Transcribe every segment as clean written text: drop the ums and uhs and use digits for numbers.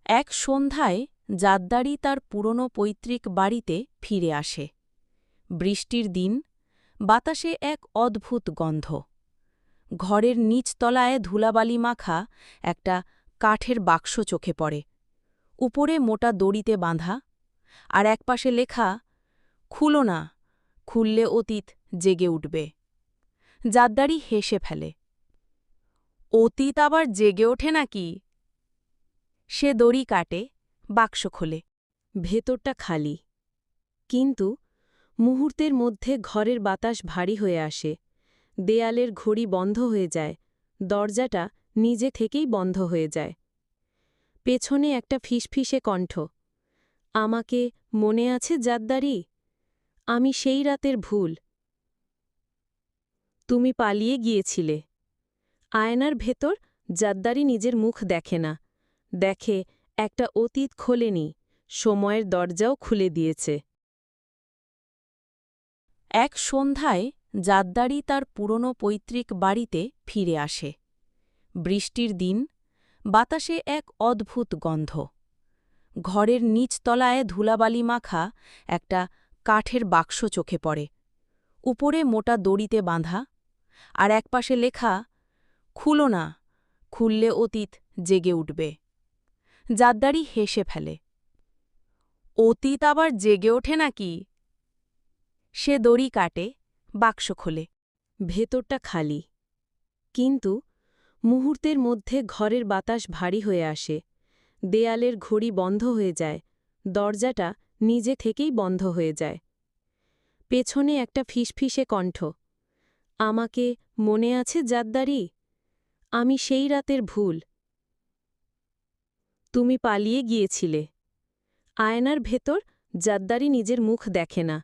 এক সন্ধ্যায় জাদ্দারি তার পুরনো পৈতৃক বাড়িতে ফিরে আসে। বৃষ্টির দিন, বাতাসে এক অদ্ভুত গন্ধ। ঘরের নিচতলায় ধুলাবালি মাখা একটা কাঠের বাক্স চোখে পড়ে। উপরে মোটা দড়িতে বাঁধা, আর একপাশে লেখা, খুলো না, খুললে অতীত জেগে উঠবে। জাদ্দারি হেসে ফেলে। অতীত আবার জেগে ওঠে নাকি? সে দড়ি কাটে, বাক্স খোলে। ভেতরটা খালি, কিন্তু মুহূর্তের মধ্যে ঘরের বাতাস ভারী হয়ে আসে। দেয়ালের ঘড়ি বন্ধ হয়ে যায়, দরজাটা নিজে থেকেই বন্ধ হয়ে যায়। পেছনে একটা ফিসফিসে কণ্ঠ, আমাকে মনে আছে জাদ্দারি? আমি সেই রাতের ভুল। তুমি পালিয়ে গিয়েছিলে। আয়নার ভেতর জাদ্দারি নিজের মুখ দেখে না, দেখে একটা অতীত খোলেনি, সময়ের দরজাও খুলে দিয়েছে। এক সন্ধ্যায় জাদ্দারি তার পুরনো পৈতৃক বাড়িতে ফিরে আসে। বৃষ্টির দিন, বাতাসে এক অদ্ভুত গন্ধ। ঘরের নিচতলায় ধুলাবালি মাখা একটা কাঠের বাক্স চোখে পড়ে। উপরে মোটা দড়িতে বাঁধা, আর একপাশে লেখা, খুলো না, খুললে অতীত জেগে উঠবে। জাদ্দারি হেসে ফেলে। অতীত আবার জেগে ওঠে নাকি? সে দড়ি কাটে, বাক্স খোলে। ভেতরটা খালি, কিন্তু মুহূর্তের মধ্যে ঘরের বাতাস ভারী হয়ে আসে। দেয়ালের ঘড়ি বন্ধ হয়ে যায়, দরজাটা নিজে থেকেই বন্ধ হয়ে যায়। পেছনে একটা ফিসফিসে কণ্ঠ, আমাকে মনে আছে জাদ্দারি? আমি সেই রাতের ভুল। তুমি পালিয়ে গিয়েছিলে। আয়নার ভেতর জাদ্দারি নিজের মুখ দেখে না,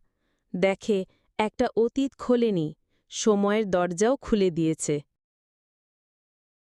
দেখে একটা অতীত খোলেনি, সময়ের দরজাও খুলে দিয়েছে।